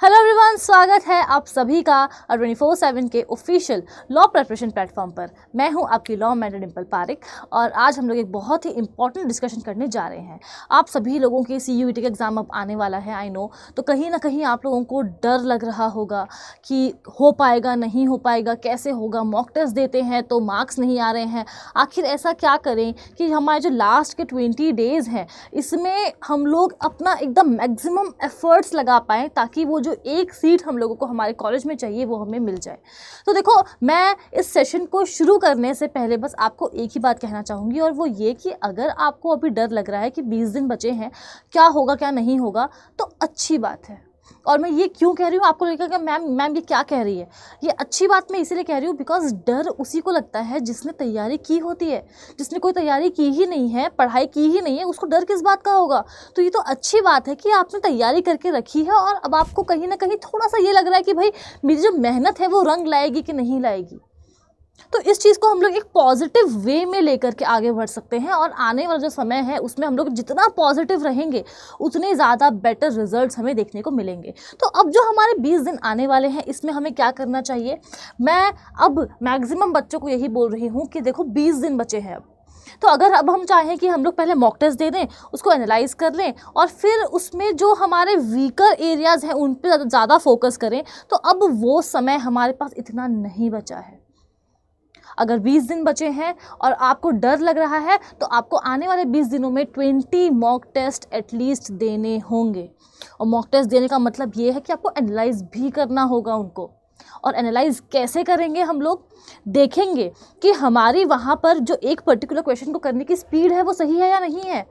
Hello everyone, स्वागत है आप सभी का 24/7 के ऑफिशियल लॉ प्रिपरेशन प्लेटफॉर्म पर। मैं हूं आपकी लॉ मेंटर डिम्पल पारिक और आज हम लोग एक बहुत ही इंपॉर्टेंट डिस्कशन करने जा रहे हैं। आप सभी लोगों के CUET का एग्ज़ाम अब आने वाला है, आई नो। तो कहीं ना कहीं आप लोगों को डर लग रहा होगा कि हो पाएगा नहीं हो पाएगा, कैसे होगा, मॉक टेस्ट देते हैं तो मार्क्स नहीं आ रहे हैं, आखिर ऐसा क्या करें कि हमारे जो लास्ट के 20 डेज़ हैं इसमें हम लोग अपना एकदम मैक्सिमम एफर्ट्स लगा पाएँ ताकि वो जो एक सीट हम लोगों को हमारे कॉलेज में चाहिए वो हमें मिल जाए। तो देखो, मैं इस सेशन को शुरू करने से पहले बस आपको एक ही बात कहना चाहूँगी और वो ये कि अगर आपको अभी डर लग रहा है कि 20 दिन बचे हैं, क्या होगा क्या नहीं होगा, तो अच्छी बात है। और मैं ये क्यों कह रही हूँ, आपको लगेगा कि मैम ये क्या कह रही है। ये अच्छी बात मैं इसीलिए कह रही हूँ बिकॉज डर उसी को लगता है जिसने तैयारी की होती है। जिसने कोई तैयारी की ही नहीं है, पढ़ाई की ही नहीं है, उसको डर किस बात का होगा। तो ये तो अच्छी बात है कि आपने तैयारी करके रखी है और अब आपको कहीं ना कहीं थोड़ा सा ये लग रहा है कि भाई मेरी जो मेहनत है वो रंग लाएगी कि नहीं लाएगी। तो इस चीज़ को हम लोग एक पॉजिटिव वे में लेकर के आगे बढ़ सकते हैं और आने वाला जो समय है उसमें हम लोग जितना पॉजिटिव रहेंगे उतने ज़्यादा बेटर रिजल्ट्स हमें देखने को मिलेंगे। तो अब जो हमारे 20 दिन आने वाले हैं इसमें हमें क्या करना चाहिए, मैं अब मैक्सिमम बच्चों को यही बोल रही हूँ कि देखो 20 दिन बचे हैं अब। तो अगर अब हम चाहें कि हम लोग पहले मॉक टेस्ट दे दें, उसको एनालाइज कर लें और फिर उसमें जो हमारे वीकर एरियाज़ हैं उन पर ज़्यादा फोकस करें, तो अब वो समय हमारे पास इतना नहीं बचा है। अगर 20 दिन बचे हैं और आपको डर लग रहा है तो आपको आने वाले 20 दिनों में 20 मॉक टेस्ट एटलीस्ट देने होंगे। और मॉक टेस्ट देने का मतलब ये है कि आपको एनालाइज भी करना होगा उनको। और एनालाइज कैसे करेंगे, हम लोग देखेंगे कि हमारी वहाँ पर जो एक पर्टिकुलर क्वेश्चन को करने की स्पीड है वो सही है या नहीं है।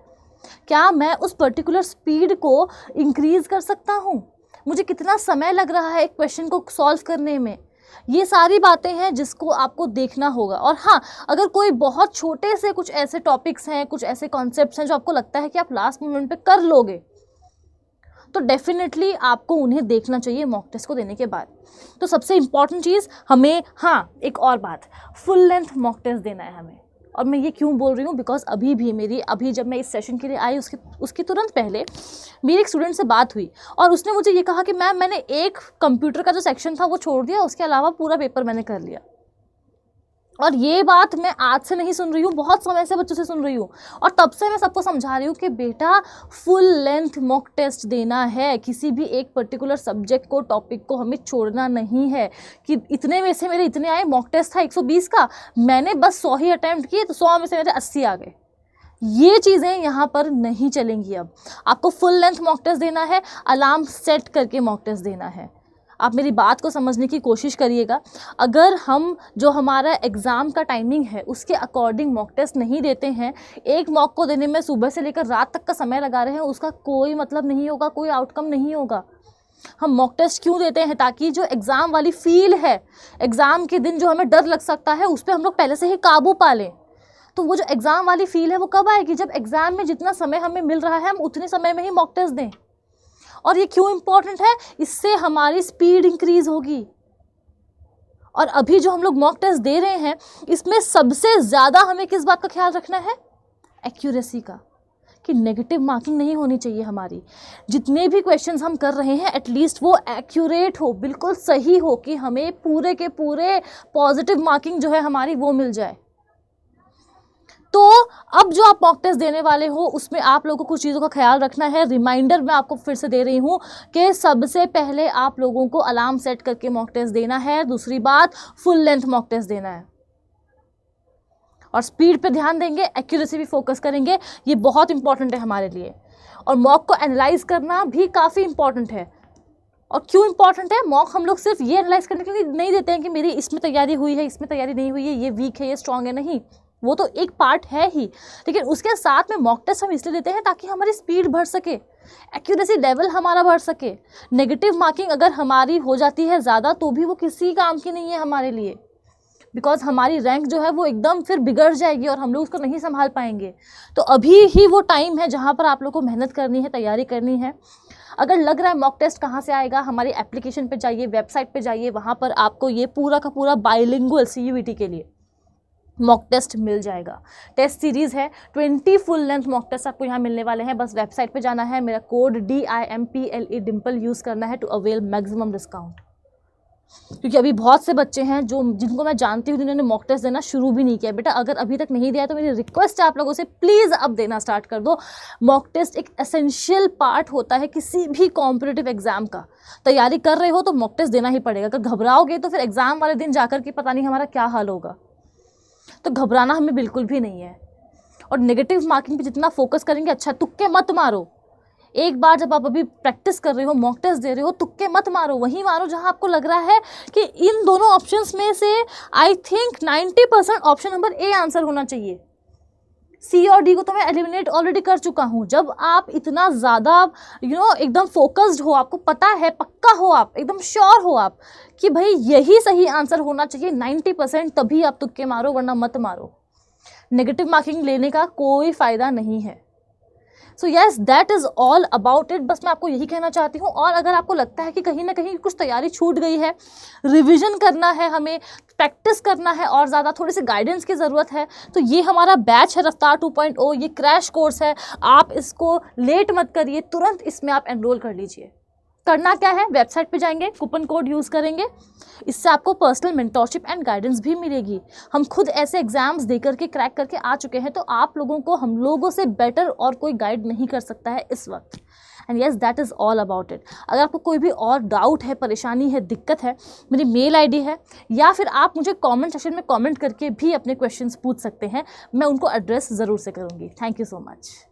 क्या मैं उस पर्टिकुलर स्पीड को इंक्रीज़ कर सकता हूँ, मुझे कितना समय लग रहा है एक क्वेश्चन को सॉल्व करने में। ये सारी बातें हैं जिसको आपको देखना होगा। और हाँ, अगर कोई बहुत छोटे से कुछ ऐसे टॉपिक्स हैं, कुछ ऐसे कॉन्सेप्ट्स हैं जो आपको लगता है कि आप लास्ट मोमेंट पे कर लोगे, तो डेफिनेटली आपको उन्हें देखना चाहिए मॉक टेस्ट को देने के बाद। तो सबसे इम्पॉर्टेंट चीज़ हमें, हाँ एक और बात, फुल लेंथ मॉक टेस्ट देना है हमें। और मैं ये क्यों बोल रही हूँ, बिकॉज अभी जब मैं इस सेशन के लिए आई उसके तुरंत पहले मेरी एक स्टूडेंट से बात हुई और उसने मुझे ये कहा कि मैम मैंने एक कंप्यूटर का जो सेक्शन था वो छोड़ दिया, उसके अलावा पूरा पेपर मैंने कर लिया। और ये बात मैं आज से नहीं सुन रही हूँ, बहुत समय से बच्चों से सुन रही हूँ और तब से मैं सबको समझा रही हूँ कि बेटा फुल लेंथ मॉक टेस्ट देना है। किसी भी एक पर्टिकुलर सब्जेक्ट को, टॉपिक को हमें छोड़ना नहीं है कि इतने में से मेरे इतने आए। मॉक टेस्ट था 120 का, मैंने बस 100 ही अटैम्प्ट किए तो 100 में से मेरे 80 आ गए। ये चीज़ें यहाँ पर नहीं चलेंगी। अब आपको फुल लेंथ मॉक टेस्ट देना है, अलार्म सेट करके मॉक टेस्ट देना है। आप मेरी बात को समझने की कोशिश करिएगा। अगर हम जो हमारा एग्ज़ाम का टाइमिंग है उसके अकॉर्डिंग मॉक टेस्ट नहीं देते हैं, एक मॉक को देने में सुबह से लेकर रात तक का समय लगा रहे हैं, उसका कोई मतलब नहीं होगा, कोई आउटकम नहीं होगा। हम मॉक टेस्ट क्यों देते हैं, ताकि जो एग्ज़ाम वाली फील है, एग्ज़ाम के दिन जो हमें डर लग सकता है उस पर हम लोग पहले से ही काबू पा लें। तो वो जो एग्ज़ाम वाली फील है वो कब आएगी, जब एग्ज़ाम में जितना समय हमें मिल रहा है हम उतने समय में ही मॉक टेस्ट दें। और ये क्यों इम्पॉर्टेंट है, इससे हमारी स्पीड इंक्रीज होगी। और अभी जो हम लोग मॉक टेस्ट दे रहे हैं इसमें सबसे ज़्यादा हमें किस बात का ख्याल रखना है, एक्यूरेसी का, कि नेगेटिव मार्किंग नहीं होनी चाहिए हमारी। जितने भी क्वेश्चंस हम कर रहे हैं एटलीस्ट वो एक्यूरेट हो, बिल्कुल सही हो, कि हमें पूरे के पूरे पॉजिटिव मार्किंग जो है हमारी वो मिल जाए। तो अब जो आप मॉक टेस्ट देने वाले हो उसमें आप लोगों को कुछ चीज़ों का ख्याल रखना है। रिमाइंडर मैं आपको फिर से दे रही हूँ कि सबसे पहले आप लोगों को अलार्म सेट करके मॉक टेस्ट देना है। दूसरी बात, फुल लेंथ मॉक टेस्ट देना है और स्पीड पे ध्यान देंगे, एक्यूरेसी भी फोकस करेंगे। ये बहुत इंपॉर्टेंट है हमारे लिए। और मॉक को एनालाइज करना भी काफ़ी इंपॉर्टेंट है। और क्यों इंपॉर्टेंट है, मॉक हम लोग सिर्फ ये एनालाइज करने के लिए नहीं देते हैं कि मेरी इसमें तैयारी हुई है, इसमें तैयारी नहीं हुई है, ये वीक है, ये स्ट्रांग है, नहीं, वो तो एक पार्ट है ही। लेकिन उसके साथ में मॉक टेस्ट हम इसलिए देते हैं ताकि हमारी स्पीड बढ़ सके, एक्यूरेसी लेवल हमारा बढ़ सके। नेगेटिव मार्किंग अगर हमारी हो जाती है ज़्यादा तो भी वो किसी काम की नहीं है हमारे लिए, बिकॉज हमारी रैंक जो है वो एकदम फिर बिगड़ जाएगी और हम लोग उसको नहीं संभाल पाएंगे। तो अभी ही वो टाइम है जहाँ पर आप लोग को मेहनत करनी है, तैयारी करनी है। अगर लग रहा है मॉक टेस्ट कहाँ से आएगा, हमारी एप्लीकेशन पे जाइए, वेबसाइट पे जाइए, वहाँ पर आपको ये पूरा का पूरा बाइलिंगुअल CUET के लिए मॉक टेस्ट मिल जाएगा। टेस्ट सीरीज़ है, 20 फुल लेंथ मॉक टेस्ट आपको यहाँ मिलने वाले हैं। बस वेबसाइट पे जाना है, मेरा कोड DIMPLE डिम्पल यूज़ करना है टू अवेल मैक्सिमम डिस्काउंट। क्योंकि अभी बहुत से बच्चे हैं जिनको मैं जानती हूँ जिन्होंने मॉक टेस्ट देना शुरू भी नहीं किया। बेटा अगर अभी तक नहीं दिया है तो मेरी रिक्वेस्ट है आप लोगों से, प्लीज़ अब देना स्टार्ट कर दो। मॉक टेस्ट एक एसेंशियल पार्ट होता है किसी भी कॉम्पिटिटिव एग्जाम का। तैयारी कर रहे हो तो मॉक टेस्ट देना ही पड़ेगा। अगर घबराओगे तो फिर एग्जाम वाले दिन जाकर के पता नहीं हमारा क्या हाल होगा। तो घबराना हमें बिल्कुल भी नहीं है। और नेगेटिव मार्किंग पे जितना फोकस करेंगे, अच्छा तुक्के मत मारो। एक बार जब आप अभी प्रैक्टिस कर रहे हो, मॉक टेस्ट दे रहे हो, तुक्के मत मारो, वहीं मारो जहां आपको लग रहा है कि इन दोनों ऑप्शंस में से I think 90% option number A answer होना चाहिए। सी और डी को तो मैं एलिमिनेट ऑलरेडी कर चुका हूं। जब आप इतना ज़्यादा एकदम फोकस्ड हो, आपको पता है, पक्का हो, आप एकदम श्योर हो आप कि भाई यही सही आंसर होना चाहिए 90%, तभी आप तुक्के मारो, वरना मत मारो। नेगेटिव मार्किंग लेने का कोई फ़ायदा नहीं है। So yes, that is all about it. बस मैं आपको यही कहना चाहती हूँ। और अगर आपको लगता है कि कहीं ना कहीं कुछ तैयारी छूट गई है, रिवीजन करना है, हमें प्रैक्टिस करना है और ज़्यादा थोड़ी सी गाइडेंस की ज़रूरत है, तो ये हमारा बैच है रफ्तार 2.0, ये क्रैश कोर्स है। आप इसको लेट मत करिए, तुरंत इसमें आप एनरोल कर लीजिए। करना क्या है, वेबसाइट पे जाएंगे, कूपन कोड यूज़ करेंगे, इससे आपको पर्सनल मेंटोरशिप एंड गाइडेंस भी मिलेगी। हम खुद ऐसे एग्जाम्स दे करके क्रैक करके आ चुके हैं, तो आप लोगों को हम लोगों से बेटर और कोई गाइड नहीं कर सकता है इस वक्त। And yes, that is all about it. अगर आपको कोई भी और डाउट है, परेशानी है, दिक्कत है, मेरी मेल ID है, या फिर आप मुझे कमेंट सेक्शन में कमेंट करके भी अपने क्वेश्चंस पूछ सकते हैं। मैं उनको एड्रेस ज़रूर से करूँगी। Thank you so much.